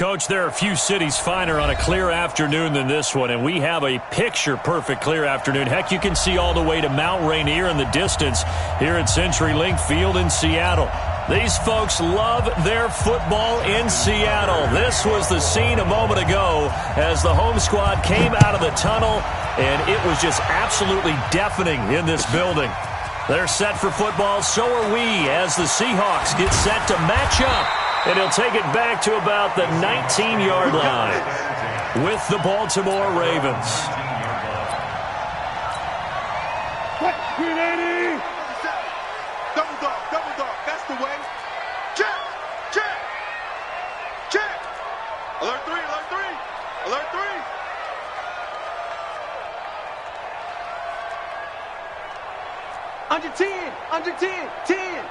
Coach, there are a few cities finer on a clear afternoon than this one, and we have a picture-perfect clear afternoon. Heck, you can see all the way to Mount Rainier in the distance here at CenturyLink Field in Seattle. These folks love their football in Seattle. This was the scene a moment ago as the home squad came out of the tunnel, and it was just absolutely deafening in this building. They're set for football, so are we, as the Seahawks get set to match up. And he'll take it back to about the 19-yard line with the Baltimore Ravens. Double dog, that's the way. Check. Alert 3. Under 10, 10.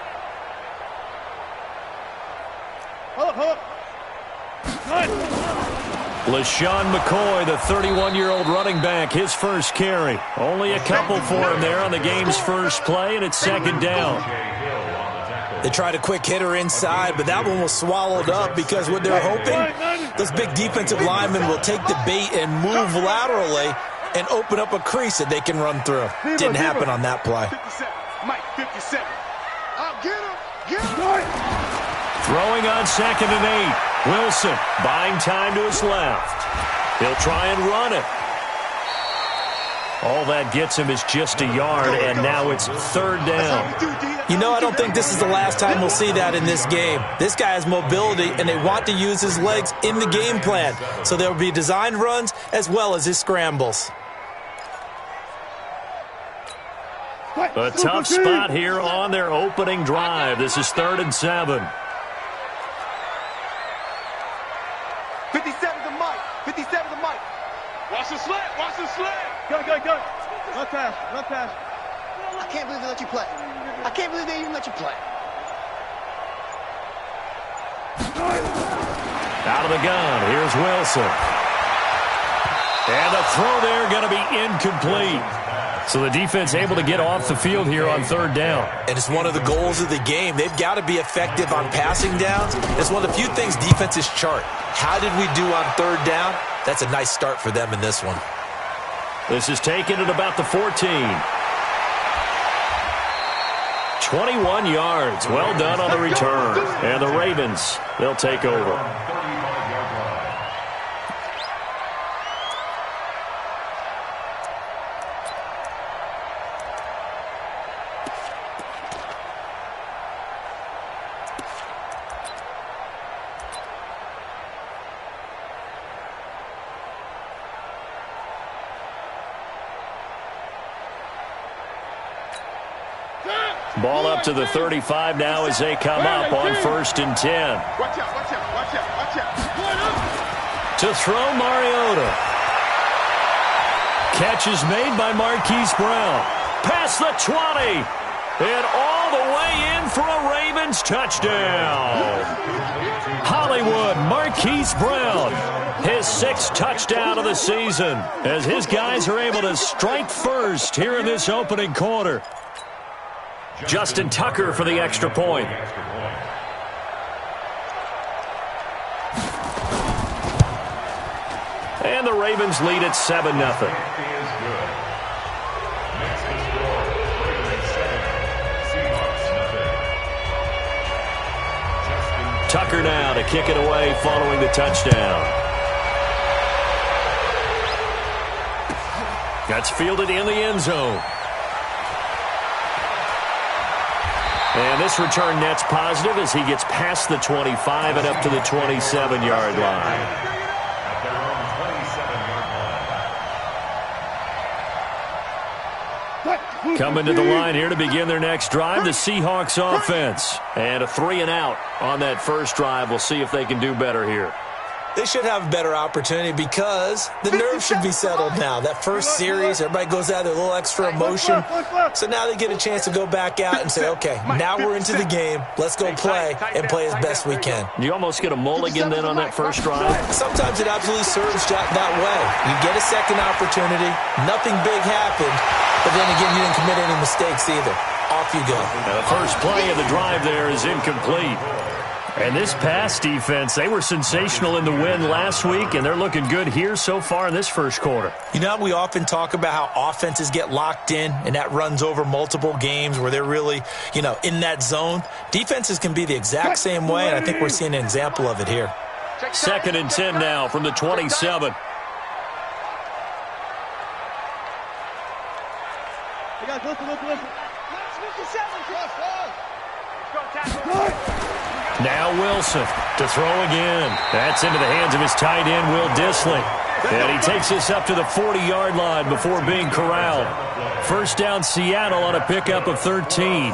Hold up. LaShawn McCoy, the 31-year-old running back, his first carry. Only a couple for him there on the game's first play, and it's second down. They tried a quick hitter inside, but that one was swallowed up because what they're hoping, those big defensive linemen will take the bait and move laterally and open up a crease that they can run through. Didn't happen on that play. 57. Mike, 57. I'll get him. Throwing on 2nd and 8. Wilson buying time to his left. He'll try and run it. All that gets him is just a yard, and now it's 3rd down. You know, I don't think this is the last time we'll see that in this game. This guy has mobility, and they want to use his legs in the game plan. So there will be designed runs as well as his scrambles. A tough spot here on their opening drive. This is 3rd and 7. 57 to Mike. Watch the slant. Go. Run pass. I can't believe they let you play. I can't believe they even let you play. Out of the gun, here's Wilson. And the throw there going to be incomplete. So the defense able to get off the field here on 3rd down. And it's one of the goals of the game. They've got to be effective on passing downs. It's one of the few things defenses chart. How did we do on 3rd down? That's a nice start for them in this one. This is taken at about the 14. 21 yards. Well done on the return. And the Ravens, they'll take over. Ball up to the 35 now as they come up on 1st and 10. Watch out. To throw, Mariota. Catch is made by Marquise Brown. Past the 20. And all the way in for a Ravens touchdown. Hollywood, Marquise Brown. His 6th touchdown of the season as his guys are able to strike first here in this opening quarter. Justin Tucker for the extra point. And the Ravens lead at 7-0. Tucker now to kick it away following the touchdown. That's fielded in the end zone. And this return net's positive as he gets past the 25 and up to the 27-yard line. Coming to the line here to begin their next drive, the Seahawks offense. And a 3-and-out on that first drive. We'll see if they can do better here. They should have a better opportunity because the nerves should be settled now. That first series, everybody goes out with a little extra emotion. So now they get a chance to go back out and say, okay, now we're into the game. Let's go play and play as best we can. You almost get a mulligan then on that first drive? Sometimes it absolutely serves that way. You get a second opportunity. Nothing big happened. But then again, you didn't commit any mistakes either. Off you go. Now the first play of the drive there is incomplete. And this pass defense, they were sensational in the win last week, and they're looking good here so far in this first quarter. You know, we often talk about how offenses get locked in, and that runs over multiple games where they're really, in that zone. Defenses can be the exact same way, and I think we're seeing an example of it here. 2nd and 10 now from the 27. Hey guys, listen. Now Wilson to throw again. That's into the hands of his tight end, Will Dissly. And he takes this up to the 40-yard line before being corralled. First down, Seattle on a pickup of 13.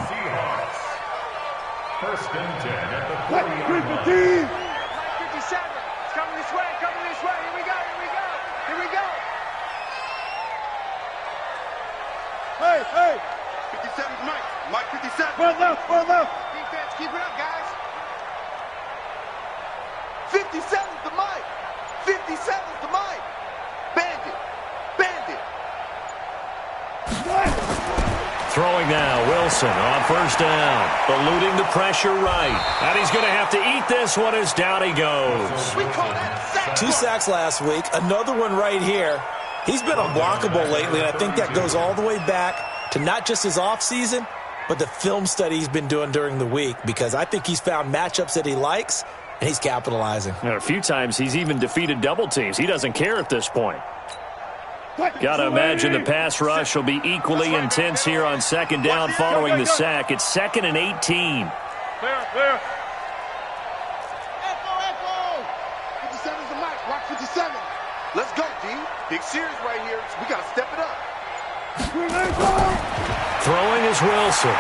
First and 10 at the 40-yard line. 57. It's coming this way. Here we go. Hey. 57's Mike. Mike 57. Run left. Defense, keep it up, guys. 57's the Mike. 57's the Mike. Bandit. Throwing now, Wilson on first down. Eluding the pressure right. And he's going to have to eat this one as down he goes. We call that sack. 2 sacks last week, another one right here. He's been unblockable lately, and I think that goes all the way back to not just his offseason, but the film study he's been doing during the week, because I think he's found matchups that he likes, and he's capitalizing. And a few times he's even defeated double teams. He doesn't care at this point. Got to imagine the pass rush will be equally intense here on 2nd down following the sack. It's 2nd and 18. Clear. Echo. 57's the Mike. Watch 57. Let's go, D. Big series right here. We got to step it up. Throwing is Wilson.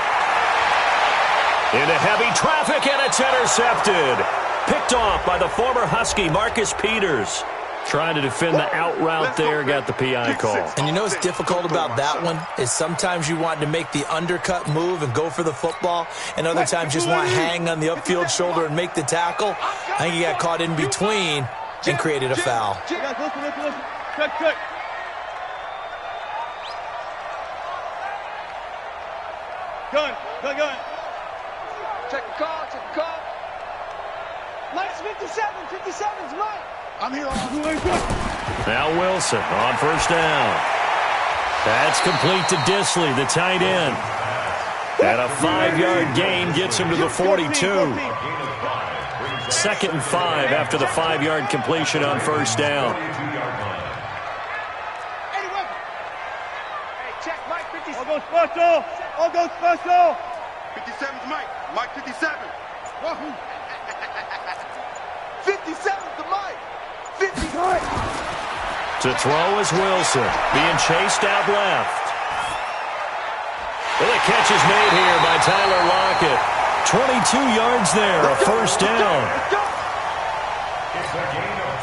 Into heavy traffic, and it's intercepted. Picked off by the former Husky, Marcus Peters. Trying to defend the out route there, got the PI call. And you know what's difficult about that one is sometimes you want to make the undercut move and go for the football, and other times just want to hang on the upfield shoulder and make the tackle. I think he got caught in between and created a foul. Hey guys, listen. Check. Gun. Check the call. Mike's 57. 57's Mike. I'm here. Now Wilson on first down. That's complete to Dissly, the tight end. And a 5-yard gain gets him to the 42. 2nd and 5 after the 5-yard completion on first down. Hey, check Mike 57. All go special. 57's Mike. Mike 57. 57's the Mike. 59. To throw is Wilson, being chased out left. Well, the catch is made here by Tyler Lockett. 22 yards there, a first down.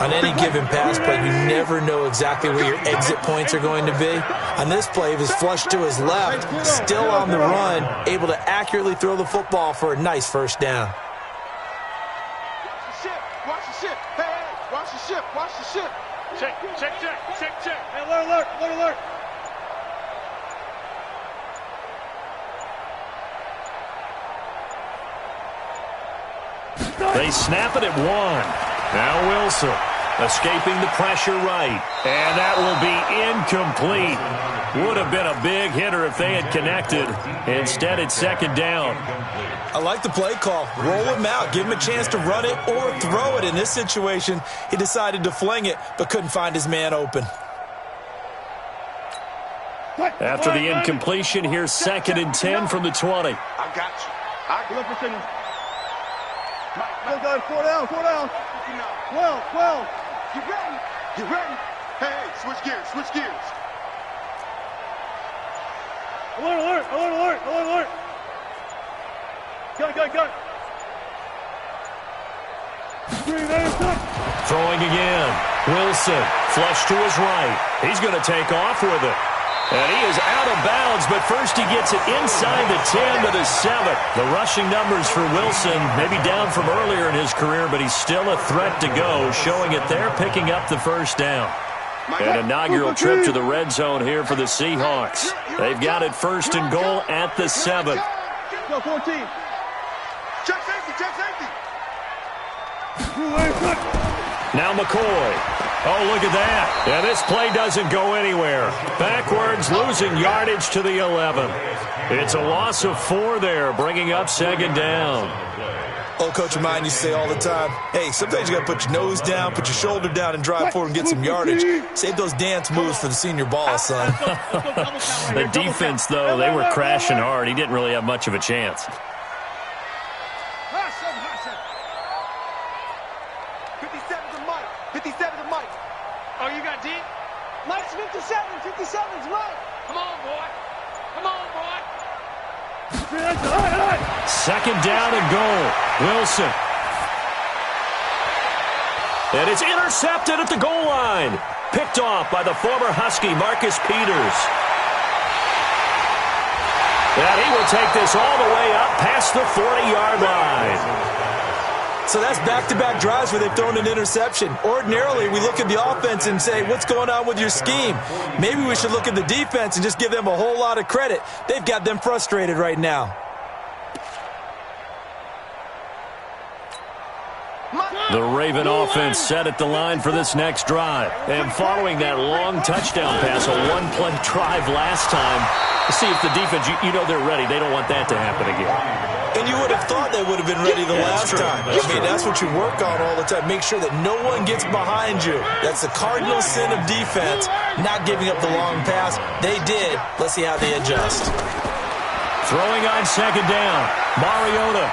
On any given pass play, you never know exactly where your exit points are going to be. On this play, he was flushed to his left, still on the run, able to accurately throw the football for a nice first down. Watch the ship. Hey, watch the ship. Check. Hey, alert. They snap it at 1. Now Wilson escaping the pressure right. And that will be incomplete. Would have been a big hitter if they had connected. Instead, it's 2nd down. I like the play call. Roll him out. Give him a chance to run it or throw it. In this situation, he decided to fling it, but couldn't find his man open. After the incompletion, here's 2nd and 10 from the 20. I got you. Look for signal. Go, guys. 4 down. 12. Get ready. Hey, switch gears. Alert. Gun. Throwing again. Wilson, flush to his right. He's going to take off with it. And he is out of bounds, but first he gets it inside the 10 to the 7. The rushing numbers for Wilson maybe down from earlier in his career, but he's still a threat to go, showing it there, picking up the first down. An inaugural trip to the red zone here for the Seahawks. They've got it 1st and goal at the 7. Go, 14. Check safety. Now McCoy. Oh, look at that. Yeah, this play doesn't go anywhere. Backwards, losing yardage to the 11. It's a loss of 4 there, bringing up second down. Old coach of mine used to say all the time, hey, sometimes you got to put your nose down, put your shoulder down, and drive forward and get some yardage. Save those dance moves for the senior ball, son. The defense, though, they were crashing hard. He didn't really have much of a chance. 57's a Mike. 57's a Mike. Oh, you got deep? Mike's 57. 57's right. Come on, boy. Come on, boy. Second down and goal. Wilson. And it's intercepted at the goal line. Picked off by the former Husky, Marcus Peters. And he will take this all the way up past the 40-yard line. So that's back-to-back drives where they've thrown an interception. Ordinarily, we look at the offense and say, what's going on with your scheme? Maybe we should look at the defense and just give them a whole lot of credit. They've got them frustrated right now. The Raven offense set at the line for this next drive. And following that long touchdown pass, a one-play drive last time, see if the defense, you know they're ready. They don't want that to happen again. And you would have thought they would have been ready the last time. That's what you work on all the time. Make sure that no one gets behind you. That's the cardinal sin of defense, not giving up the long pass. They did. Let's see how they adjust. Throwing on second down. Mariota.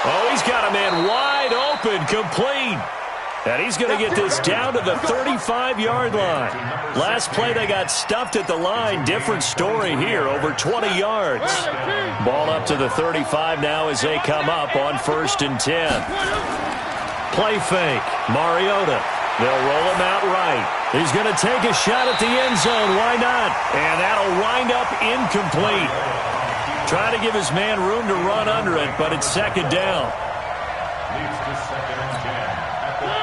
Oh, he's got a man wide open, complete. And he's going to get this down to the 35-yard line. Last play, they got stuffed at the line. Different story here, over 20 yards. Ball up to the 35 now as they come up on 1st and 10. Play fake. Mariota. They'll roll him out right. He's going to take a shot at the end zone. Why not? And that'll wind up incomplete. Trying to give his man room to run under it, but it's second down.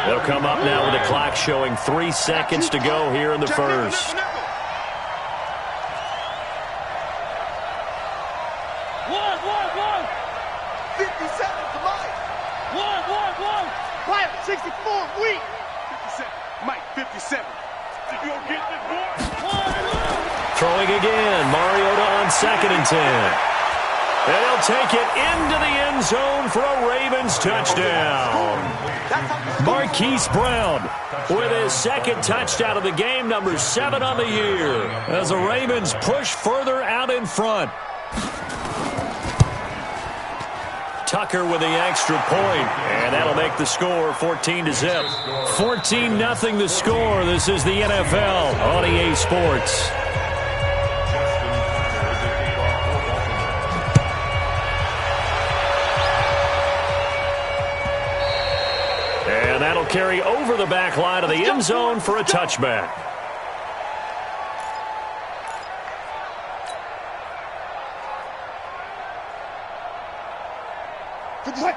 They'll come up now with the clock showing 3 seconds to go here in the first. 1, 1, 1. Quiet, 64, weak. 57, Mike, 57. You gonna get this, boy? Throwing again, Mariota on 2nd and 10. And he'll take it into the end zone for a Ravens touchdown. Marquise Brown with his 2nd touchdown of the game, number 7 on the year, as the Ravens push further out in front. Tucker with the extra point, and that'll make the score 14-0. 14-0 the score. This is the NFL on EA Sports. And that'll carry over the back line of the end zone for a touchback.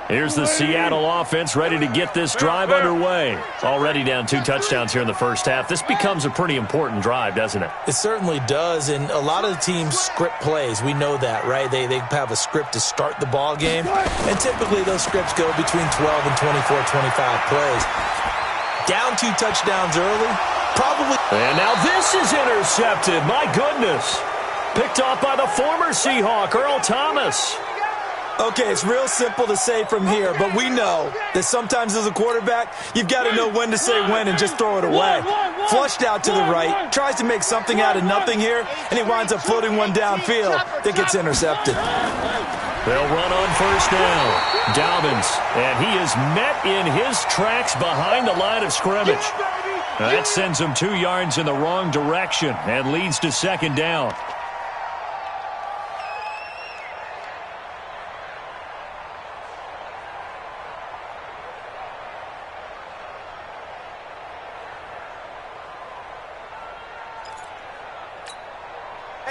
Here's the Seattle offense ready to get this drive underway. Already down 2 touchdowns here in the first half. This becomes a pretty important drive, doesn't it? It certainly does, and a lot of the teams script plays. We know that, right? They have a script to start the ball game, and typically those scripts go between 12 and 24, 25 plays. Down 2 touchdowns early, probably. And now this is intercepted. My goodness. Picked off by the former Seahawk, Earl Thomas. Okay, it's real simple to say from here, but we know that sometimes as a quarterback, you've got to know when to say when and just throw it away. Flushed out to the right, tries to make something out of nothing here, and he winds up floating one downfield that gets intercepted. They'll run on 1st down. Dobbins, and he is met in his tracks behind the line of scrimmage. That sends him 2 yards in the wrong direction and leads to 2nd down.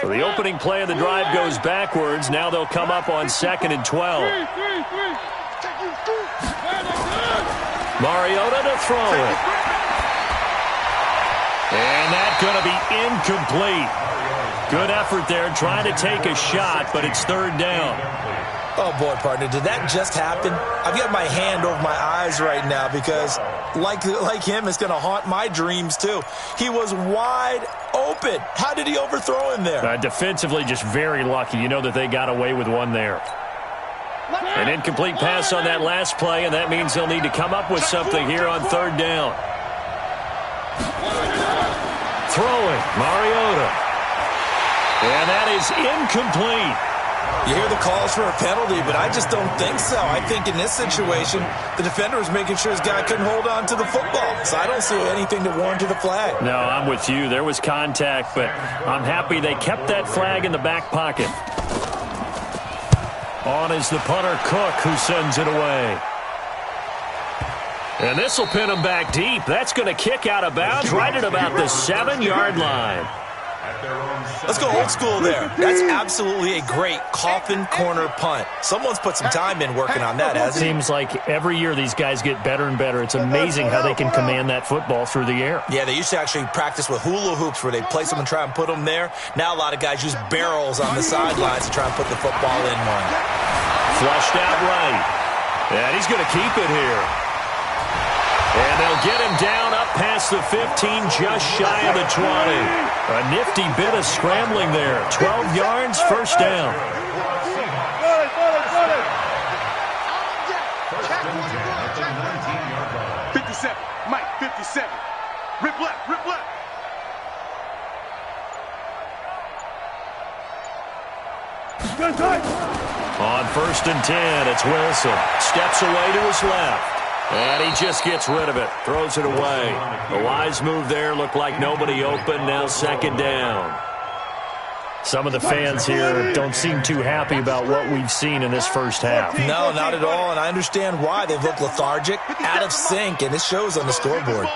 So the opening play of the drive goes backwards. Now they'll come up on 2nd and 12. Mariota to throw it. And that's going to be incomplete. Good effort there trying to take a shot, but it's 3rd down. Oh, boy, partner, did that just happen? I've got my hand over my eyes right now because, like him, it's going to haunt my dreams, too. He was wide open. How did he overthrow him there? Defensively, just very lucky. You know that they got away with one there. An incomplete pass on that last play, and that means they'll need to come up with something here on third down. Throwing, Mariota. And that is incomplete. You hear the calls for a penalty, but I just don't think so. I think in this situation, the defender was making sure his guy couldn't hold on to the football. So I don't see anything to warrant to the flag. No, I'm with you. There was contact, but I'm happy they kept that flag in the back pocket. On is the punter, Cook, who sends it away. And this will pin him back deep. That's going to kick out of bounds right at about the 7-yard line. Let's go old school there. That's absolutely a great coffin corner punt. Someone's put some time in working on that, hasn't it? Seems like every year these guys get better and better. It's amazing how they can command that football through the air. Yeah, they used to actually practice with hula hoops where they place them and try and put them there. Now a lot of guys use barrels on the sidelines to try and put the football in one. Flushed out right. And he's going to keep it here. And they'll get him down up past the 15, just shy of the 20. A nifty bit of scrambling there. 12 yards, first down. 57, Mike, 57. Rip left, rip left. On first and 10, it's Wilson. Steps away to his left. And he just gets rid of it. Throws it away. A wise move there. Looked like nobody open. Now second down. Some of the fans here don't seem too happy about what we've seen in this first half. No, not at all. And I understand why. They've looked lethargic, out of sync, and it shows on the scoreboard.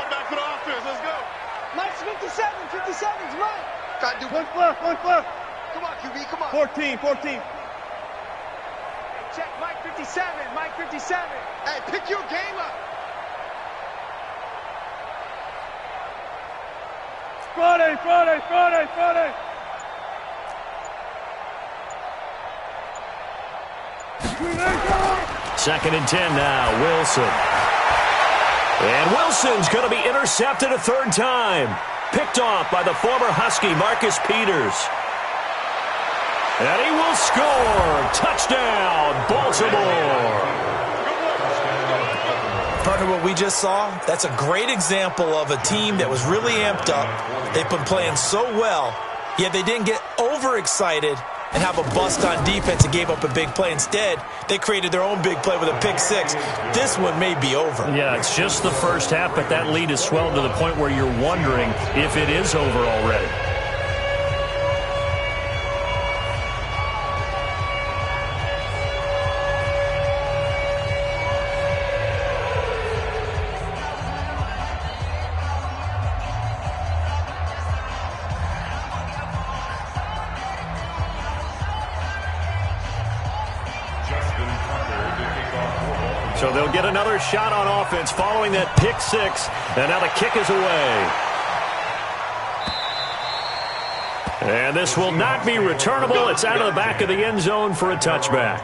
Mike's 57. 57's Mike. Got to do one left, one left. Come on, QB, come on. 14. Check, Mike 57, Mike 57. Hey, pick your game up. Friday. Second and 10 now, Wilson. And Wilson's going to be intercepted a third time. Picked off by the former Husky, Marcus Peters. And he will score. Touchdown, Baltimore. Partner, what we just saw, that's a great example of a team that was really amped up. They've been playing so well, yet they didn't get overexcited and have a bust on defense and gave up a big play. Instead, they created their own big play with a pick six. This one may be over. Yeah, it's just the first half, but that lead has swelled to the point where you're wondering if it is over already. So they'll get another shot on offense following that pick six. And now the kick is away. And this will not be returnable. It's out of the back of the end zone for a touchback.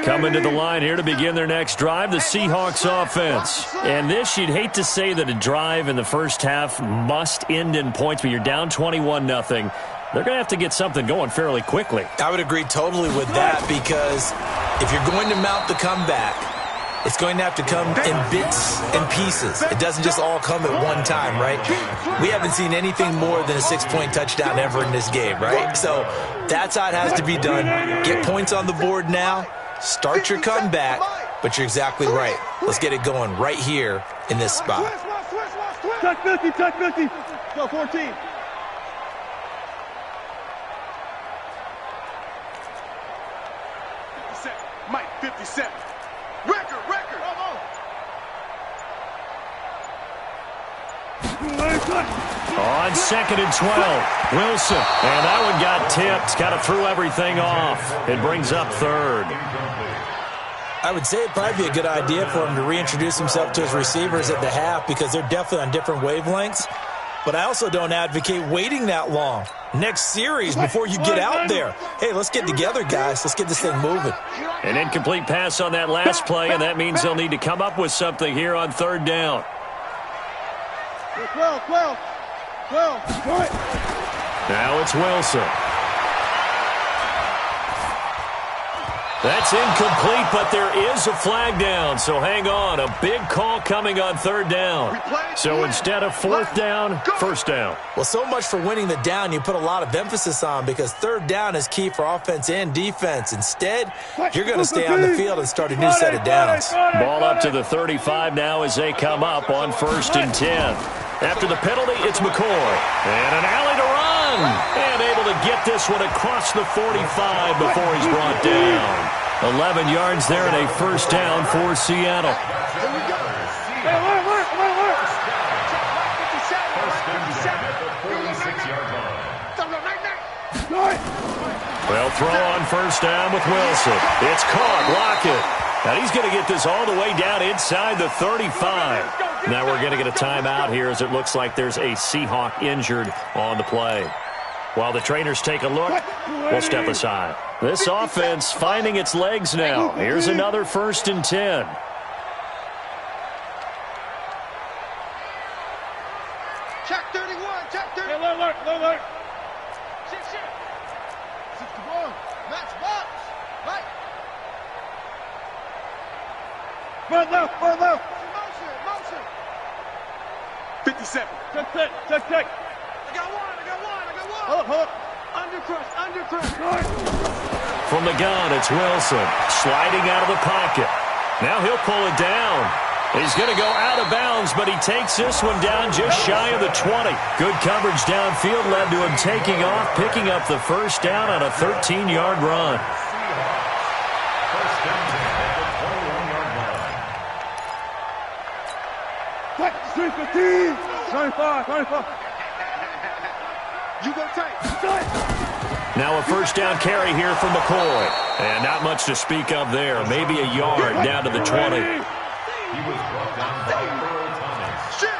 Coming to the line here to begin their next drive, the Seahawks offense. And this, you'd hate to say that a drive in the first half must end in points, but you're down 21-0. They're going to have to get something going fairly quickly. I would agree totally with that, because if you're going to mount the comeback, it's going to have to come in bits and pieces. It doesn't just all come at one time, right? We haven't seen anything more than a 6-point touchdown ever in this game, right? So that's how it has to be done. Get points on the board now. Start your comeback, but you're exactly right. Let's get it going right here in this spot. Tuck 50. Go 14. Mike, 57. Record. On second and 12, Wilson. And that one got tipped. Kind of threw everything off. It brings up third. I would say it'd probably be a good idea for him to reintroduce himself to his receivers at the half, because they're definitely on different wavelengths. But I also don't advocate waiting that long. Next series before you get out there. Hey, let's get together, guys. Let's get this thing moving. An incomplete pass on that last play, and that means they'll need to come up with something here on third down. 12. Now it's Wilson. That's incomplete, but there is a flag down, so hang on. A big call coming on third down. So instead of fourth down, first down. Well, so much for winning the down you put a lot of emphasis on because third down is key for offense and defense. Instead, you're going to stay on the field and start a new set of downs. Ball up to the 35 now as they come up on 1st and 10. After the penalty, it's McCoy. And an alley to run. And able to get this one across the 45 before he's brought down. 11 yards there and a first down for Seattle. Well, throw on first down with Wilson. It's caught. Lockett. Now he's going to get this all the way down inside the 35. Now we're going to get a timeout here as it looks like there's a Seahawk injured on the play. While the trainers take a look, we'll step aside. This offense finding its legs now. Here's another 1st and 10. Check 31. Check 31. Hey, alert. Shit. 61. Max box. Right. Front left. Motion. 57. Check. I got one. Hold up. Undercrush. From the gun, it's Wilson. Sliding out of the pocket. Now he'll pull it down. He's going to go out of bounds, but he takes this one down just shy of the 20. Good coverage downfield led to him taking off, picking up the first down on a 13-yard run. First and 10 at the 21-yard line. 25. You go tight. Now a first down carry here from McCoy. And not much to speak of there. Maybe a yard down to the 20. He was brought down by Earl Thomas. Shit.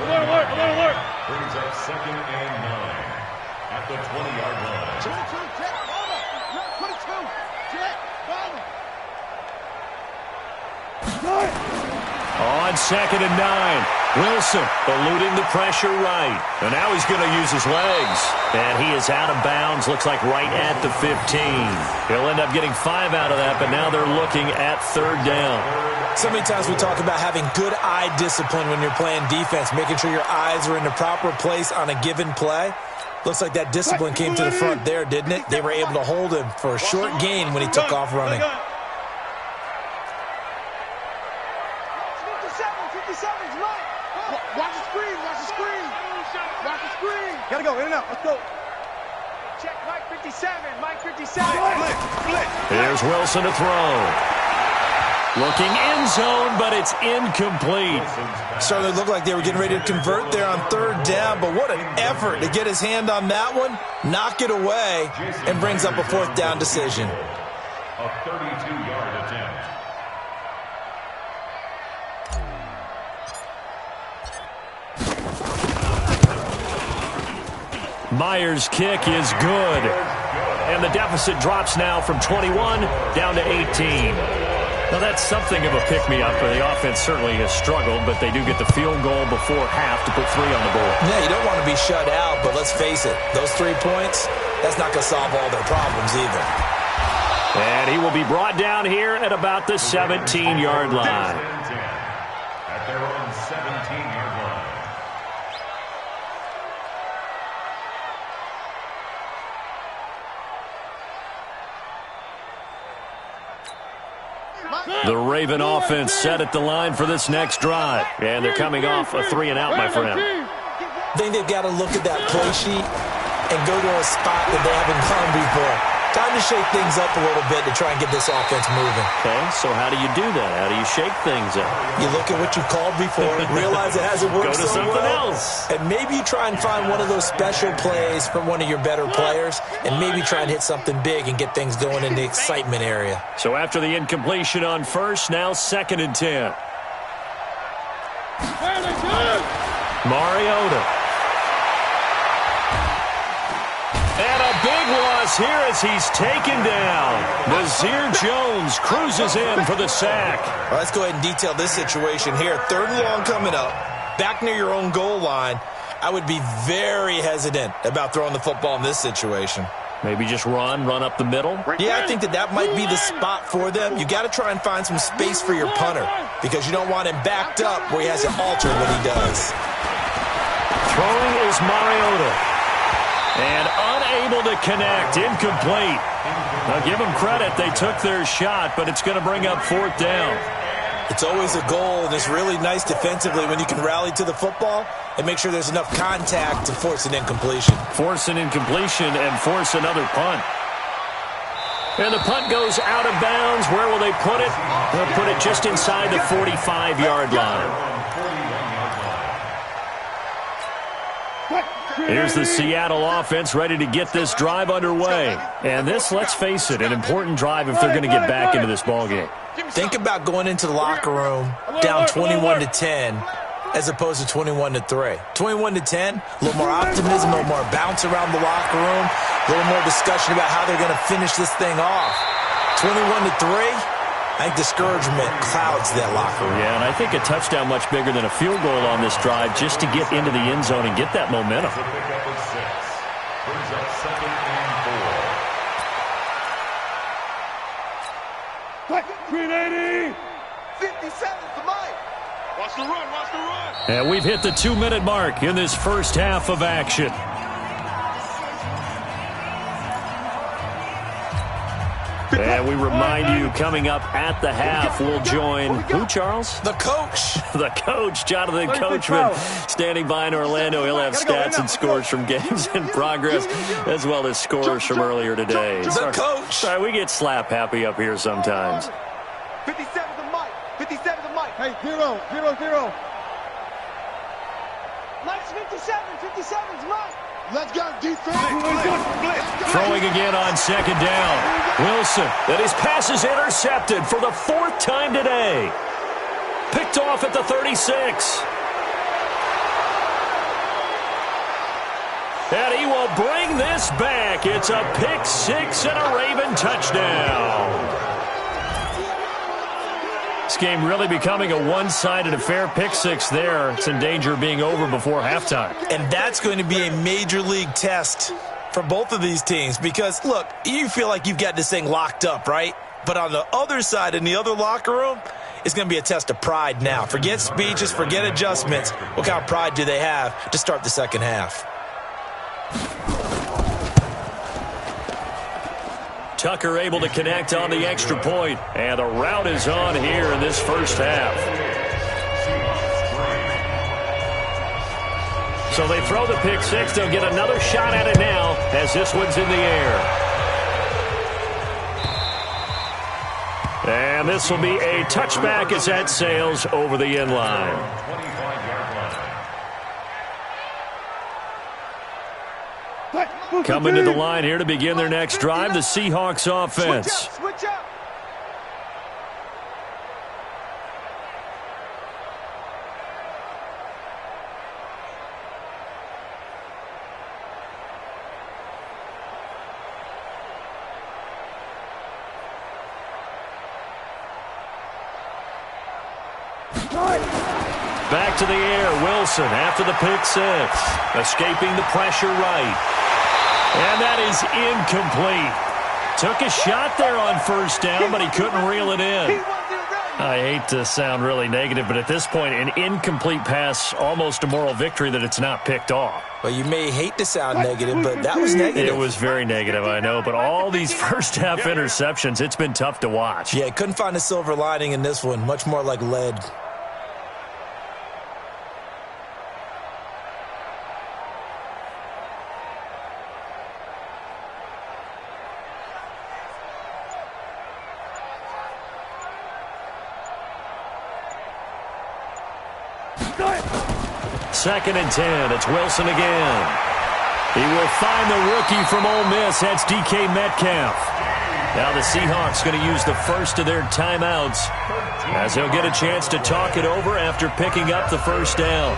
Alert. Brings up 2nd and 9 at the 20-yard line. 22. Check. Hold up. 22. Check. On 2nd and 9. Wilson eluding the pressure right. And now he's going to use his legs. And he is out of bounds. Looks like right at the 15. He'll end up getting 5 out of that, but now they're looking at third down. So many times we talk about having good eye discipline when you're playing defense, making sure your eyes are in the proper place on a given play. Looks like that discipline came to the front there, didn't it? They were able to hold him for a short gain when he took off running. 57's right. Watch the screen. Gotta go, in and out. Let's go. Check Mike 57. Here's Wilson to throw. Looking end zone, but it's incomplete. Started to look like they were getting ready to convert there on third down, but what an effort to get his hand on that one, knock it away, and brings up a fourth down decision. A 32-yard attempt. Myers' kick is good. And the deficit drops now from 21 down to 18. Now that's something of a pick-me-up. The offense certainly has struggled, but they do get the field goal before half to put 3 on the board. Yeah, you don't want to be shut out, but let's face it, those 3 points, that's not going to solve all their problems either. And he will be brought down here at about the 17-yard line. At their own 17-yard line. The Raven offense set at the line for this next drive. And they're coming off a 3-and-out, my friend. I think they've got to look at that play sheet and go to a spot that they haven't gone before. Time to shake things up a little bit to try and get this offense moving. Okay, so how do you do that? How do you shake things up? You look at what you called before, realize it hasn't worked Go to so something well, else. and maybe you try and find one of those special plays from one of your better players, and maybe try and hit something big and get things going in the excitement area. So after the incompletion on first, now 2nd and 10. Mariota. And a big loss here as he's taken down. Nazir Jones cruises in for the sack. Well, let's go ahead and detail this situation here. 3rd and long coming up, back near your own goal line. I would be very hesitant about throwing the football in this situation. Maybe just run up the middle. Yeah, I think that might be the spot for them. You got to try and find some space for your punter because you don't want him backed up where he has to alter what he does. Throwing is Mariota. And unable to connect. Incomplete. Now give them credit. They took their shot, but it's going to bring up 4th down. It's always a goal, and it's really nice defensively when you can rally to the football and make sure there's enough contact to force an incompletion. Force an incompletion and force another punt. And the punt goes out of bounds. Where will they put it? They'll put it just inside the 45-yard line. Here's the Seattle offense ready to get this drive underway. And this, let's face it, an important drive if they're going to get back into this ballgame. Think about going into the locker room down 21-10 as opposed to 21-3. 21-10, a little more optimism, a little more bounce around the locker room, a little more discussion about how they're going to finish this thing off. 21-3, I think discouragement clouds that locker room. Yeah, and I think a touchdown much bigger than a field goal on this drive just to get into the end zone and get that momentum. Brings up 2nd and 4. 380. 57's the mic. Watch the run, watch the run. And we've hit the 2-minute mark in this first half of action. And we remind you, coming up at the half, we'll join who, Charles? The coach. The coach, Jonathan Coachman, standing by in Orlando. He'll have stats and scores from games in progress, as well as scores from earlier today. The coach. Sorry, we get slap happy up here sometimes. 57's the mic. 57's the mic. Hey, 0-0-0. Mike's 57. 57's Mike. Let's go, defense. Throwing again on 2nd down. Wilson, and his pass is intercepted for the 4th time today. Picked off at the 36. And he will bring this back. It's a pick 6 and a Raven touchdown. This game really becoming a one-sided affair. Pick 6 there. It's in danger of being over before halftime. And that's going to be a major league test for both of these teams because, look, you feel like you've got this thing locked up, right? But on the other side, in the other locker room, it's going to be a test of pride now. Forget speeches, forget adjustments. What kind of pride do they have to start the second half? Tucker able to connect on the extra point. And the route is on here in this first half. So they throw the pick 6. They'll get another shot at it now as this one's in the air. And this will be a touchback as that sails over the end line. Coming to the line here to begin their next drive, the Seahawks offense. Switch up. Back to the air, Wilson after the pick 6. Escaping the pressure right. And that is incomplete. Took a shot there on 1st down, but he couldn't reel it in. I hate to sound really negative, but at this point, an incomplete pass, almost a moral victory that it's not picked off. Well, you may hate to sound negative, but that was negative. It was very negative, I know, but all these first-half interceptions, it's been tough to watch. Yeah, couldn't find a silver lining in this one. Much more like lead. Second and 10. It's Wilson again. He will find the rookie from Ole Miss. That's DK Metcalf. Now the Seahawks going to use the first of their timeouts as they'll get a chance to talk it over after picking up the first down.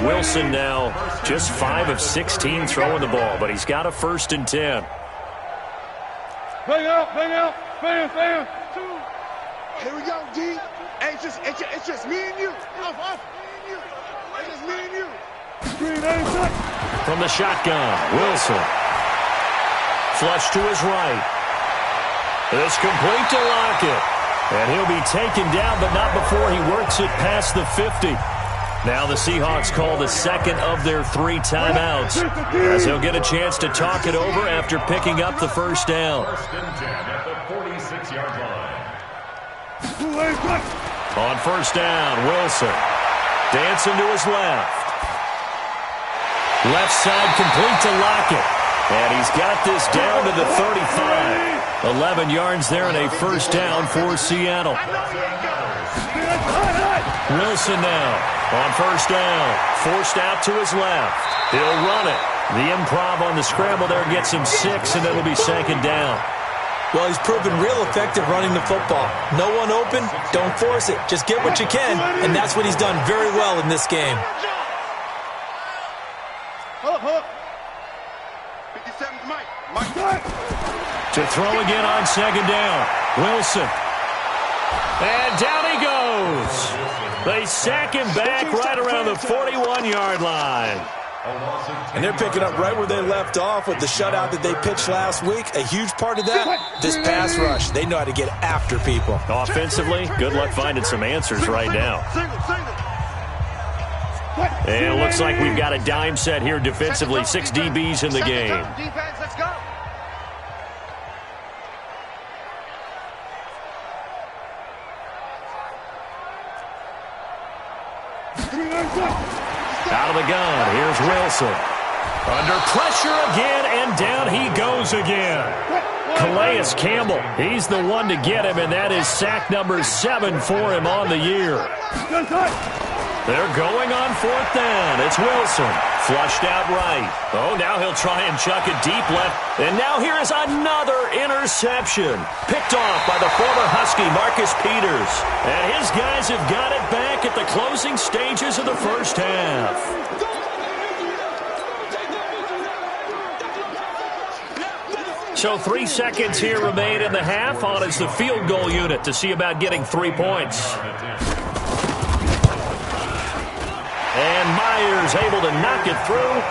Wilson now just 5 of 16 throwing the ball, but he's got a 1st and 10. Bang out, bang. 2. Here we go, D. Hey, it's just me and you. Off. It's just me and you. Screen, set. From the shotgun, Wilson. Flush to his right. It's complete to Lockett. And he'll be taken down, but not before he works it past the 50. Now the Seahawks call the second of their 3 timeouts, as he'll get a chance to talk it over after picking up the 1st down. 1st and 10 at the 46-yard line. On 1st down, Wilson. Dancing to his left. Left side complete to Lockett. And he's got this down to the 35. 11 yards there and a 1st down for Seattle. Wilson now on 1st down. Forced out to his left. He'll run it. The improv on the scramble there gets him 6, and it'll be 2nd down. Well, he's proven real effective running the football. No one open, don't force it. Just get what you can, and that's what he's done very well in this game. 57's Mike. To throw again on 2nd down. Wilson. And down he goes. They sack him back right around the 41-yard line. And they're picking up right where they left off with the shutout that they pitched last week. A huge part of that, this pass rush. They know how to get after people. Offensively, good luck finding some answers right now. And it looks like we've got a dime set here defensively. 6 DBs in the game. Defense, let's go. Out of the gun, here's Wilson. Under pressure again, and down he goes again. Calais Campbell, he's the one to get him, and that is sack number 7 for him on the year. They're going on 4th down. It's Wilson. Flushed out right. Oh, now he'll try and chuck it deep left. And now here is another interception. Picked off by the former Husky, Marcus Peters. And his guys have got it back at the closing stages of the 1st half. So 3 seconds here remain in the half. On is the field goal unit to see about getting 3 points. And Myers able to knock it through.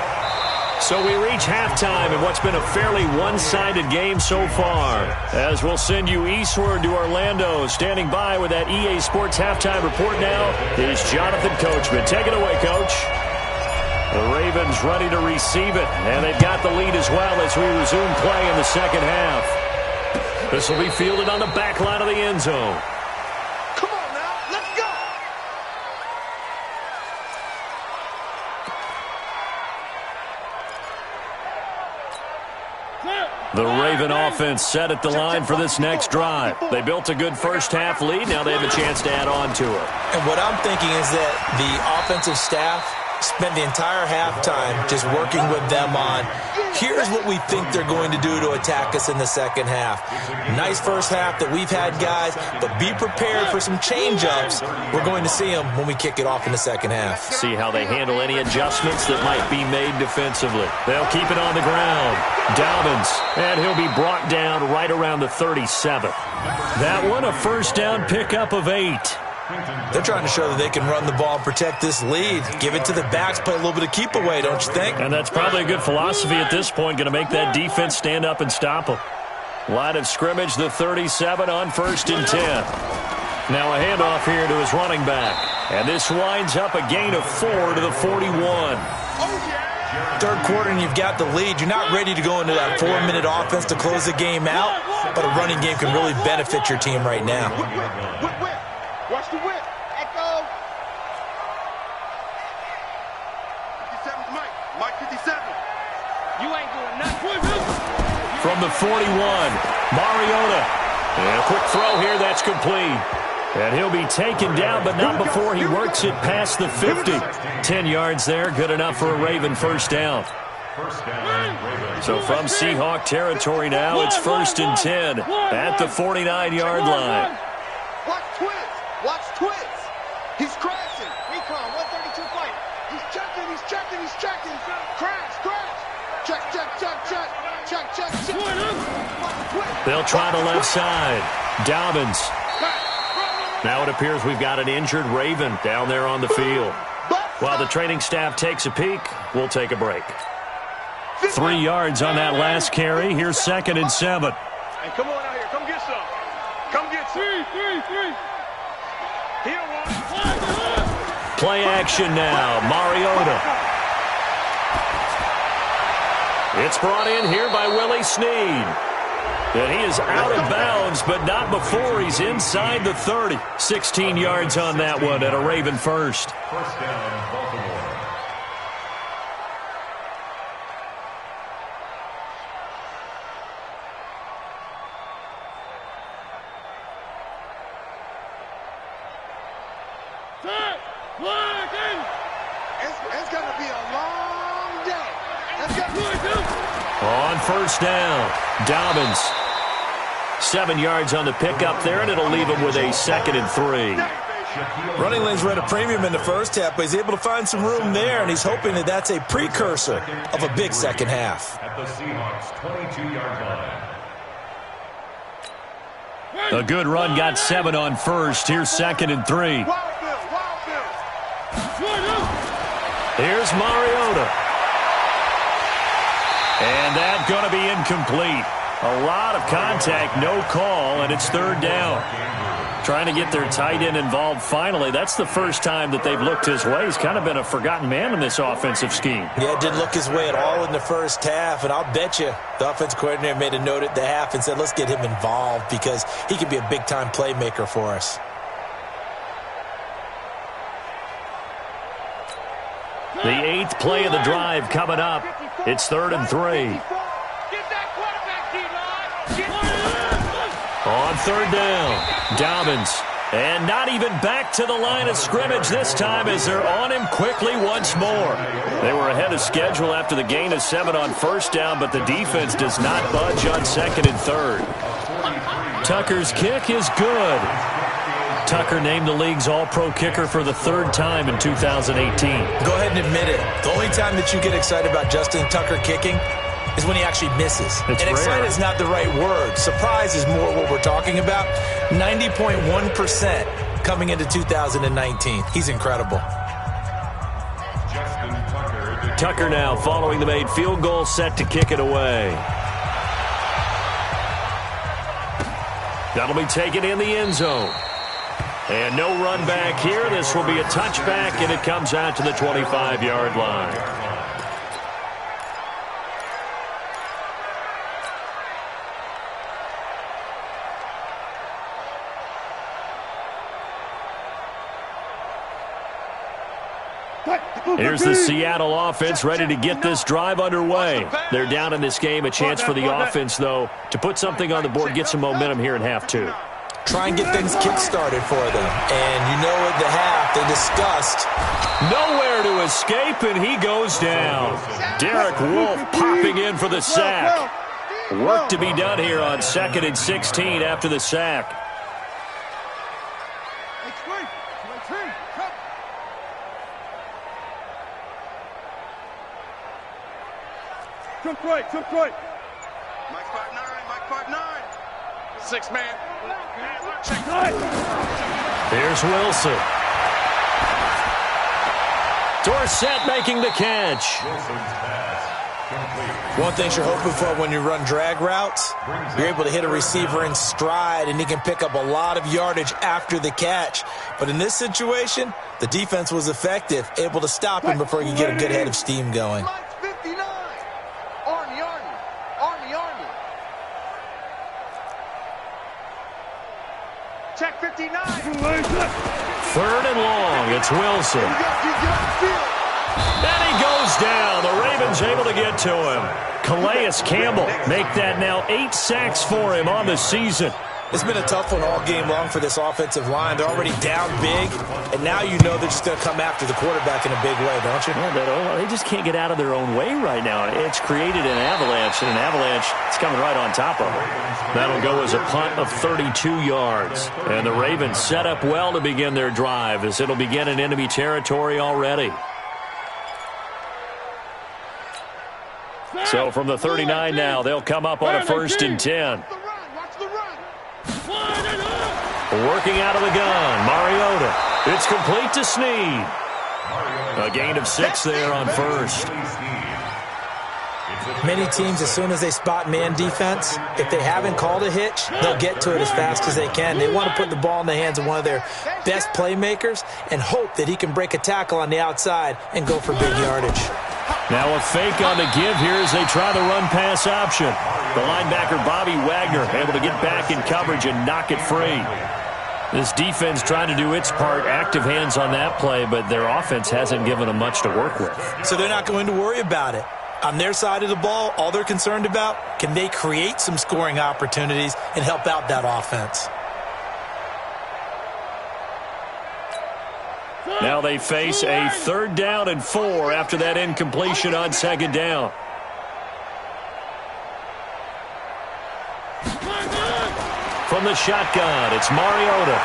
So we reach halftime in what's been a fairly one-sided game so far. As we'll send you eastward to Orlando. Standing by with that EA Sports halftime report now is Jonathan Coachman. Take it away, Coach. The Ravens ready to receive it, and they've got the lead as well as we resume play in the 2nd half. This will be fielded on the back line of the end zone. Come on now, let's go. The Raven offense set at the line for this next drive. They built a good 1st half lead. Now they have a chance to add on to it. And what I'm thinking is that the offensive staff spent the entire halftime just working with them on, here's what we think they're going to do to attack us in the 2nd half. Nice 1st half that we've had, guys, but be prepared for some change-ups. We're going to see them when we kick it off in the 2nd half. See how they handle any adjustments that might be made defensively. They'll keep it on the ground. Dobbins, and he'll be brought down right around the 37. That one, a 1st down pickup of 8. They're trying to show that they can run the ball and protect this lead. Give it to the backs, play a little bit of keep away, don't you think? And that's probably a good philosophy at this point, going to make that defense stand up and stop them. Line of scrimmage, the 37 on 1st and 10. Now a handoff here to his running back. And this winds up a gain of 4 to the 41. 3rd quarter and you've got the lead. You're not ready to go into that 4-minute offense to close the game out, but a running game can really benefit your team right now. Watch the whip. Echo. 57's Mike. Mike 57. You ain't doing nothing. From the 41, Mariota. And a quick throw here, that's complete. And he'll be taken down, but not before he works it past the 50. 10 yards there, good enough for a Raven 1st down. So from Seahawk territory now, it's 1st and 10 at the 49-yard line. Watch Twitch. Watch Twitch. He's crashing. Recon, 132 fight. He's checking They'll try the left side. Dobbins. Now it appears we've got an injured Raven down there on the field. While the training staff takes a peek, we'll take a break. 3 yards on that last carry. Here's 2nd and 7. Hey, come on out here. Come get some. Come get some. Three. Here one. Play action now. Mariota. It's brought in here by Willie Snead. And he is out of bounds, but not before he's inside the 30. 16 yards on that one at a Raven first. First down, Baltimore. It's going to be a long day. On first down, Dobbins. 7 yards on the pickup there, and it'll leave him with a 2nd and 3. Running lanes were at a premium in the first half, but he's able to find some room there, and he's hoping that that's a precursor of a big second half. At the Seahawks' 22-yard line. A good run, got 7 on first. Here's 2nd and 3. Here's Mariota. And that's going to be incomplete. A lot of contact, no call, and it's 3rd down. Trying to get their tight end involved finally. That's the first time that they've looked his way. He's kind of been a forgotten man in this offensive scheme. Yeah, it didn't look his way at all in the first half, and I'll bet you the offense coordinator made a note at the half and said, let's get him involved because he could be a big-time playmaker for us. The 8th play of the drive coming up. It's 3rd and 3. On 3rd down, Dobbins. And not even back to the line of scrimmage this time as they're on him quickly once more. They were ahead of schedule after the gain of 7 on first down, but the defense does not budge on 2nd and 3rd. Tucker's kick is good. Tucker named the league's all-pro kicker for the 3rd time in 2018. Go ahead and admit it. The only time that you get excited about Justin Tucker kicking is when he actually misses. It's and excited rare. is not the right word. Surprise is more what we're talking about. 90.1% coming into 2019. He's incredible. Justin Tucker. Tucker now following the made field goal, set to kick it away. That'll be taken in the end zone. And no run back here. This will be a touchback, and it comes out to the 25-yard line. Here's the Seattle offense ready to get this drive underway. They're down in this game. A chance for the offense, though, to put something on the board, get some momentum here in half 2. Try and get things kick-started for them. And you know at the half, they discussed. Nowhere to escape, and he goes down. Derek Wolfe popping in for the sack. Work to be done here on 2nd and 16 after the sack. Jump right. Mike 5'9", 6-man. Here's Wilson. Dorsett making the catch. One thing you're hoping for when you run drag routes, you're able to hit a receiver in stride, and he can pick up a lot of yardage after the catch. But in this situation, the defense was effective, able to stop him before he could get a good head of steam going. Check 59. 3rd and long. It's Wilson. And he goes down. The Ravens able to get to him. Calais Campbell make that now 8 sacks for him on the season. It's been a tough one all game long for this offensive line. They're already down big, and now you know they're just going to come after the quarterback in a big way, don't you? Yeah, they just can't get out of their own way right now. It's created an avalanche, and an avalanche is coming right on top of them. That'll go as a punt of 32 yards. And the Ravens set up well to begin their drive as it'll begin in enemy territory already. So from the 39 now, they'll come up on a 1st and 10. Working out of the gun, Mariota. It's complete to Snead. A gain of 6 there on first. Many teams, as soon as they spot man defense, if they haven't called a hitch, they'll get to it as fast as they can. They want to put the ball in the hands of one of their best playmakers and hope that he can break a tackle on the outside and go for big yardage. Now a fake on the give here as they try the run-pass option. The linebacker, Bobby Wagner, able to get back in coverage and knock it free. This defense trying to do its part, active hands on that play, but their offense hasn't given them much to work with. So they're not going to worry about it. On their side of the ball, all they're concerned about, can they create some scoring opportunities and help out that offense? Now they face a 3rd down and 4 after that incompletion on 2nd down. From the shotgun, it's Mariota.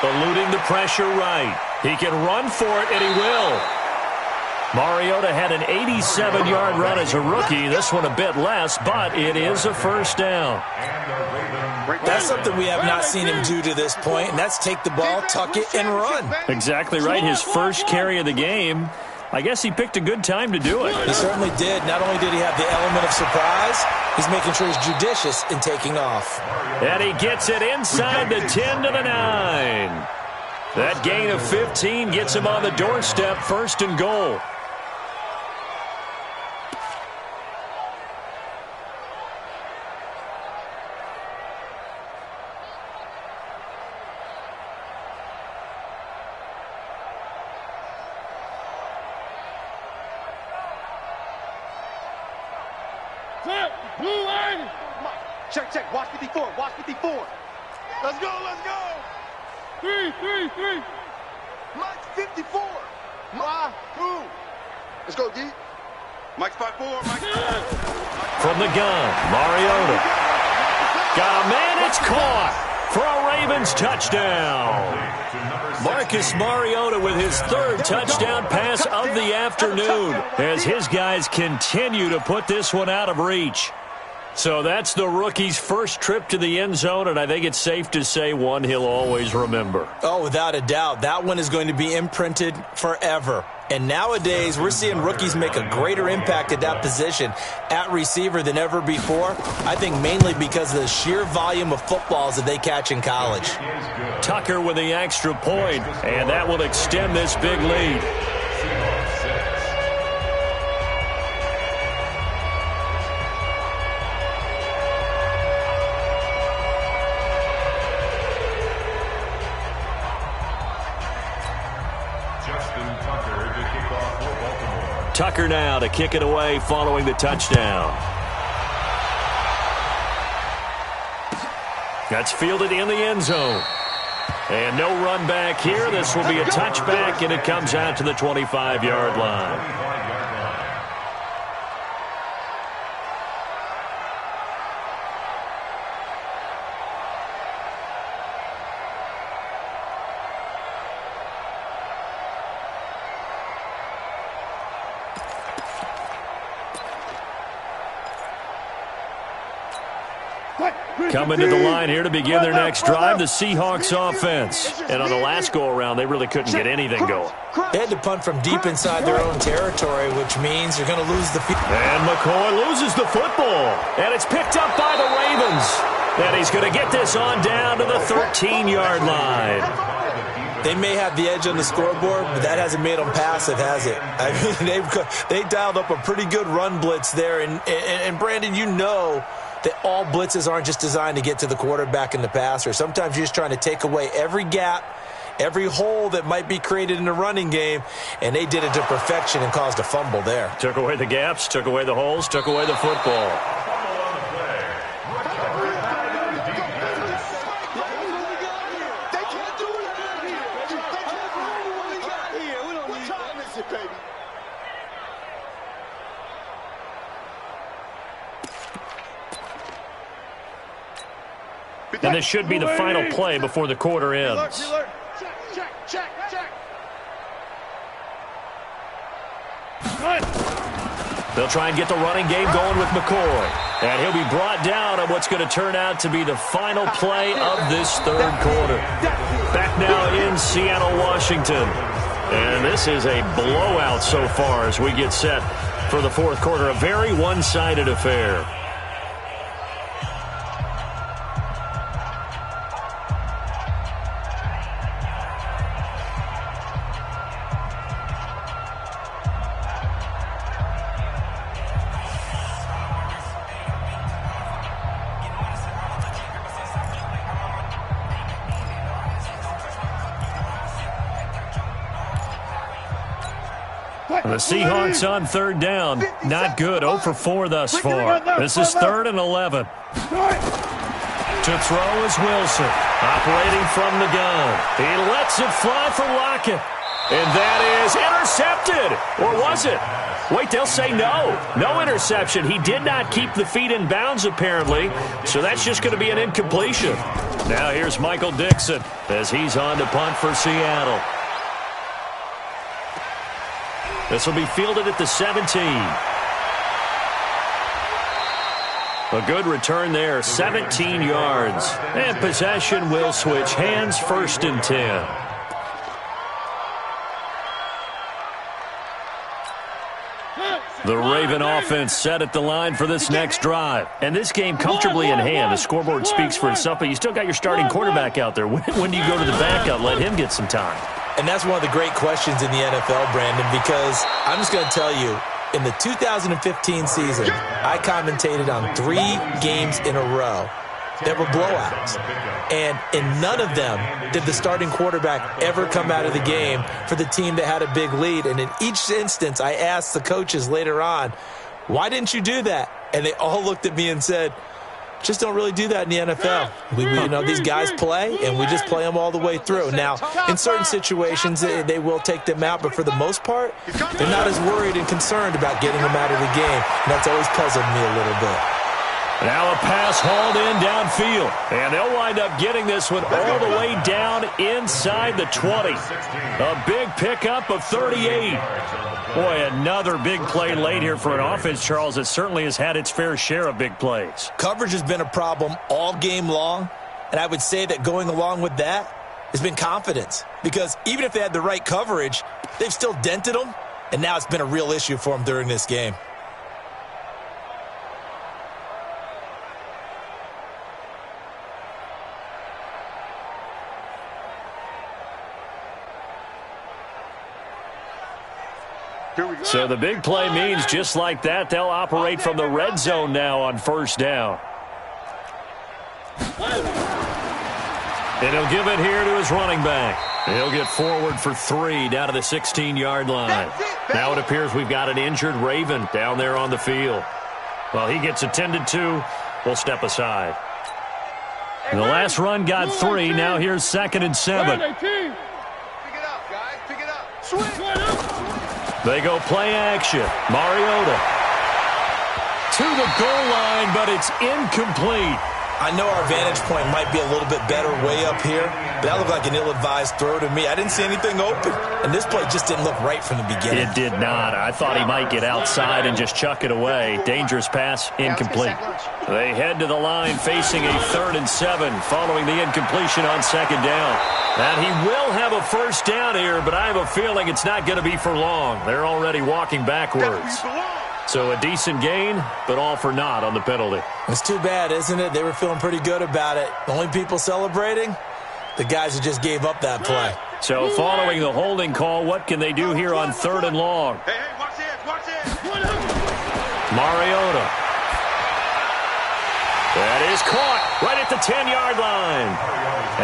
Eluding the pressure right. He can run for it, and he will. Mariota had an 87-yard run as a rookie. This one a bit less, but it is a 1st down. That's something we have not seen him do to this point, and that's take the ball, tuck it, and run. Exactly right. His first carry of the game. I guess he picked a good time to do it. He certainly did. Not only did he have the element of surprise, he's making sure he's judicious in taking off. And he gets it inside the 10 to the 9. That gain of 15 gets him on the doorstep, 1st and goal. Check. Watch 54. Watch 54. Let's go. 3. Mike's 54. Mike, 2. Let's go, D. Mike's 5-4. Mike's From the gun, Mariota. Got a man, it's caught for a Ravens touchdown. Marcus Mariota with his 3rd touchdown pass of the afternoon as his guys continue to put this one out of reach. So that's the rookie's first trip to the end zone, and I think it's safe to say one he'll always remember. Oh, without a doubt. That one is going to be imprinted forever. And nowadays, we're seeing rookies make a greater impact at that position at receiver than ever before. I think mainly because of the sheer volume of footballs that they catch in college. Tucker with the extra point, and that will extend this big lead. Tucker now to kick it away following the touchdown. That's fielded in the end zone. And no run back here. This will be a touchback, and it comes out to the 25-yard line. Coming to the line here to begin their next drive, the Seahawks offense. And on the last go-around, they really couldn't get anything going. They had to punt from deep inside their own territory, which means you're going to lose the field. And McCoy loses the football. And it's picked up by the Ravens. And he's going to get this on down to the 13-yard line. They may have the edge on the scoreboard, but that hasn't made them passive, has it? I mean, they dialed up a pretty good run blitz there. And Brandon, you know that all blitzes aren't just designed to get to the quarterback and the passer. Sometimes you're just trying to take away every gap, every hole that might be created in the running game, and they did it to perfection and caused a fumble there. Took away the gaps, took away the holes, took away the football. And this should be the final play before the quarter ends. Check. They'll try and get the running game going with McCoy. And he'll be brought down on what's going to turn out to be the final play of this third quarter. Back now in Seattle, Washington. And this is a blowout so far as we get set for the fourth quarter. A very one-sided affair. The Seahawks on third down. Not good. 0 for 4 thus far. This is 3rd and 11. To throw is Wilson. Operating from the gun. He lets it fly for Lockett. And that is intercepted. Or was it? Wait, they'll say no. No interception. He did not keep the feet in bounds, apparently. So that's just going to be an incompletion. Now here's Michael Dixon as he's on to punt for Seattle. This will be fielded at the 17. A good return there, 17 yards. And possession will switch hands, 1st and 10. The Raven offense set at the line for this next drive. And this game comfortably in hand. The scoreboard speaks for itself, but you still got your starting quarterback out there. When do you go to the backup? Let him get some time. And that's one of the great questions in the NFL, Brandon, because I'm just going to tell you, in the 2015 season, I commentated on 3 games in a row that were blowouts. And in none of them did the starting quarterback ever come out of the game for the team that had a big lead. And in each instance, I asked the coaches later on, why didn't you do that? And they all looked at me and said, just don't really do that in the NFL. These guys play, and we just play them all the way through. Now, in certain situations, they will take them out, but for the most part, they're not as worried and concerned about getting them out of the game. And that's always puzzled me a little bit. Now a pass hauled in downfield, and they'll wind up getting this one all the way down inside the 20. A big pickup of 38. Boy, another big play late here for an offense, Charles, that certainly has had its fair share of big plays. Coverage has been a problem all game long, and I would say that going along with that has been confidence. Because even if they had the right coverage, they've still dented them, and now it's been a real issue for them during this game. So the big play means just like that, they'll operate from the red zone now on 1st down. And he'll give it here to his running back. He'll get forward for 3 down to the 16-yard line. Now it appears we've got an injured Raven down there on the field. Well, he gets attended to. We'll step aside. And the last run got 3. Now here's 2nd and 7. Pick it up, guys. Pick it up. Swing. They go play action. Mariota to the goal line, but it's incomplete. I know our vantage point might be a little bit better way up here, but that looked like an ill-advised throw to me. I didn't see anything open, and this play just didn't look right from the beginning. It did not. I thought he might get outside and just chuck it away. Dangerous pass, incomplete. They head to the line facing a 3rd and 7 following the incompletion on 2nd down. And he will have a 1st down here, but I have a feeling it's not going to be for long. They're already walking backwards. So a decent gain, but all for naught on the penalty. It's too bad, isn't it? They were feeling pretty good about it. The only people celebrating, the guys who just gave up that play. So following the holding call, what can they do here on 3rd and long? Hey, watch this, watch this. Mariota. That is caught right at the 10-yard line.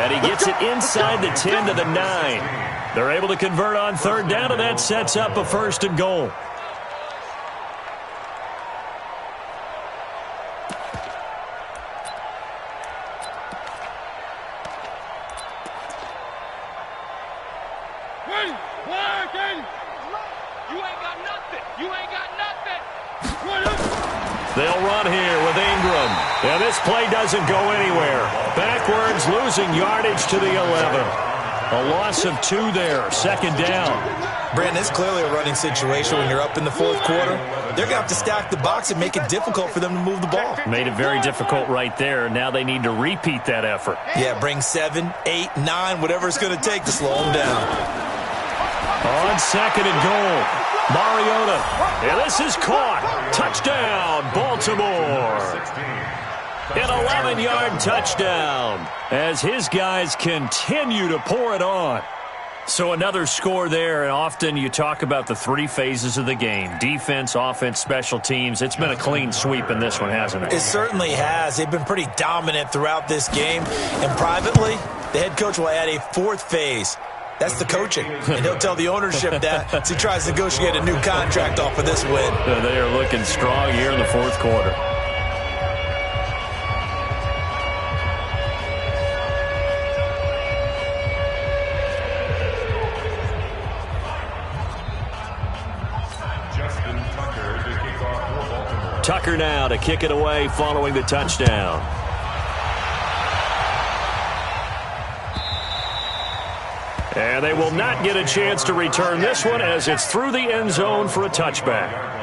And he gets it inside the 10 to the 9. They're able to convert on 3rd down, and that sets up a 1st and goal. They'll run here with Ingram. And this play doesn't go anywhere. Backwards, losing yardage to the 11. A loss of 2 there, second down. Brandon, it's clearly a running situation when you're up in the fourth quarter. They're going to have to stack the box and make it difficult for them to move the ball. Made it very difficult right there. Now they need to repeat that effort. Yeah, bring 7, 8, 9, whatever it's going to take to slow them down. On second and goal, Mariota. And this is caught. Touchdown, Baltimore. An 11-yard touchdown as his guys continue to pour it on. So another score there, and often you talk about the 3 phases of the game. Defense, offense, special teams. It's been a clean sweep in this one, hasn't it? It certainly has. They've been pretty dominant throughout this game. And privately, the head coach will add a 4th phase. That's the coaching. And he'll tell the ownership that as he tries to negotiate a new contract off of this win. They are looking strong here in the fourth quarter. Tucker now to kick it away following the touchdown. And they will not get a chance to return this one as it's through the end zone for a touchback.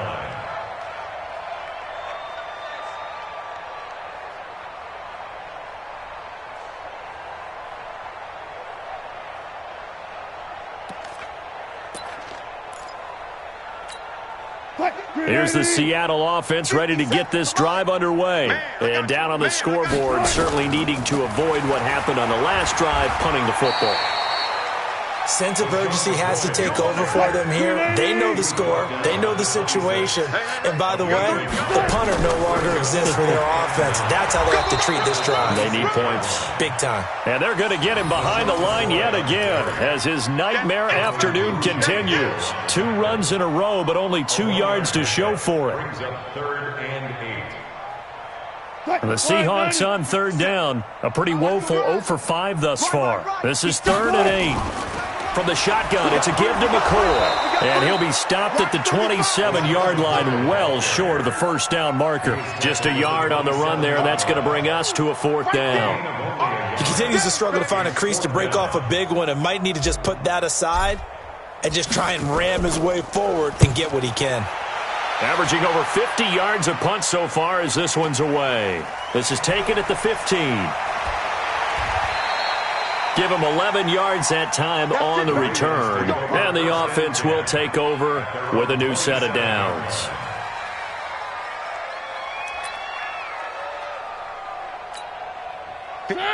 Here's the Seattle offense ready to get this drive underway. And down on the scoreboard, certainly needing to avoid what happened on the last drive, punting the football. Sense of urgency has to take over for them here. They know the score. They know the situation. And by the way, the punter no longer exists for their offense. That's how they have to treat this drive. They need points. Big time. And they're going to get him behind the line yet again as his nightmare afternoon continues. 2 runs in a row, but only 2 yards to show for it. And the Seahawks on third down. A pretty woeful 0 for 5 thus far. This is 3rd and 8. From the shotgun, it's a give to McCoy. And he'll be stopped at the 27-yard line, well short of the first down marker. Just a yard on the run there, and that's going to bring us to a 4th down. He continues to struggle to find a crease to break off a big one and might need to just put that aside and just try and ram his way forward and get what he can. Averaging over 50 yards a punt so far as this one's away. This is taken at the 15. Give him 11 yards that time on the return. And the offense will take over with a new set of downs.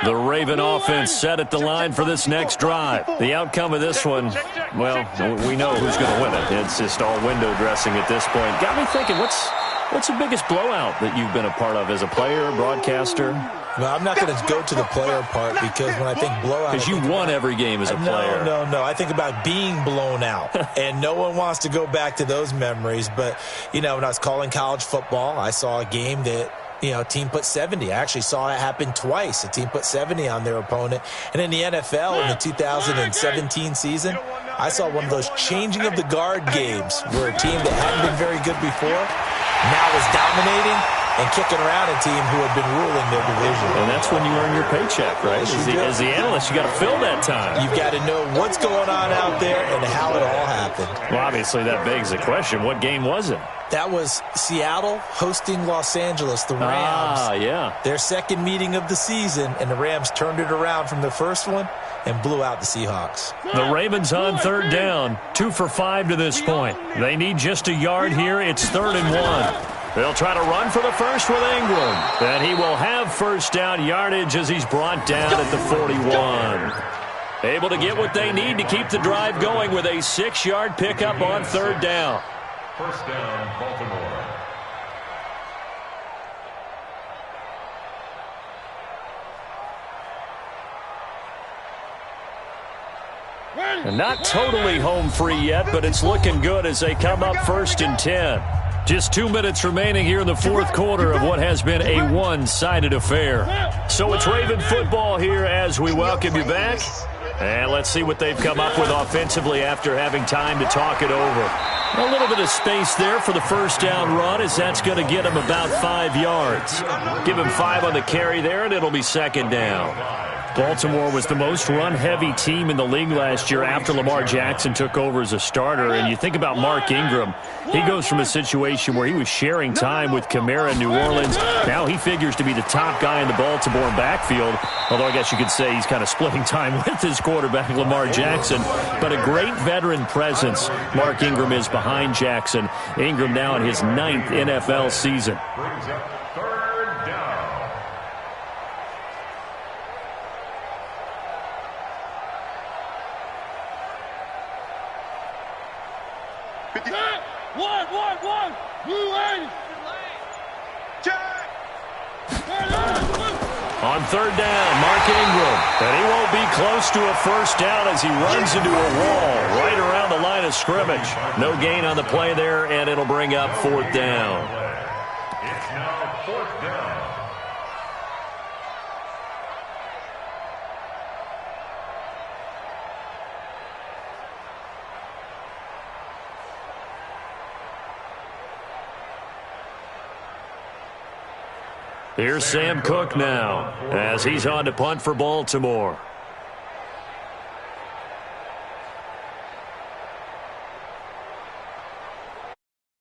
The Raven offense set at the line for this next drive. The outcome of this one, well, we know who's going to win it. It's just all window dressing at this point. Got me thinking, what's the biggest blowout that you've been a part of as a player, broadcaster? No, I'm not going to go to the player part because when I think blowout... Because you won every game as a player. No. I think about being blown out. And no one wants to go back to those memories. But, you know, when I was calling college football, I saw a game that, you know, a team put 70. I actually saw it happen twice. A team put 70 on their opponent. And in the NFL, in the 2017 season, I saw one of those changing of the guard games where a team that hadn't been very good before now is dominating and kicking around a team who had been ruling their division. And that's when you earn your paycheck, right? As the analyst, you got to fill that time. You've got to know what's going on out there and how it all happened. Well, obviously, that begs the question, what game was it? That was Seattle hosting Los Angeles, the Rams. Yeah. Their second meeting of the season, and the Rams turned it around from the first one and blew out the Seahawks. The Ravens on third down, 2 for 5 to this point. They need just a yard here. It's 3rd and 1. They'll try to run for the first with Ingram. And he will have first down yardage as he's brought down at the 41. Able to get what they need to keep the drive going with a 6-yard pickup on third down. First down, Baltimore. And not totally home free yet, but it's looking good as they come up 1st and 10. Just 2 minutes remaining here in the fourth quarter of what has been a one-sided affair. So it's Raven football here as we welcome you back. And let's see what they've come up with offensively after having time to talk it over. A little bit of space there for the first down run as that's going to get him about 5 yards. Give him 5 on the carry there, and it'll be 2nd down. Baltimore was the most run-heavy team in the league last year after Lamar Jackson took over as a starter. And you think about Mark Ingram, he goes from a situation where he was sharing time with Kamara in New Orleans. Now he figures to be the top guy in the Baltimore backfield, although I guess you could say he's kind of splitting time with his quarterback, Lamar Jackson. But a great veteran presence Mark Ingram is behind Jackson. Ingram now in his 9th NFL season. Brings up third down. One. Blue lane. On third down, Mark Ingram. And he won't be close to a first down as he runs into a wall right around the line of scrimmage. No gain on the play there, and it'll bring up fourth down. It's now fourth down. Here's Sam Cook now as he's on to punt for Baltimore.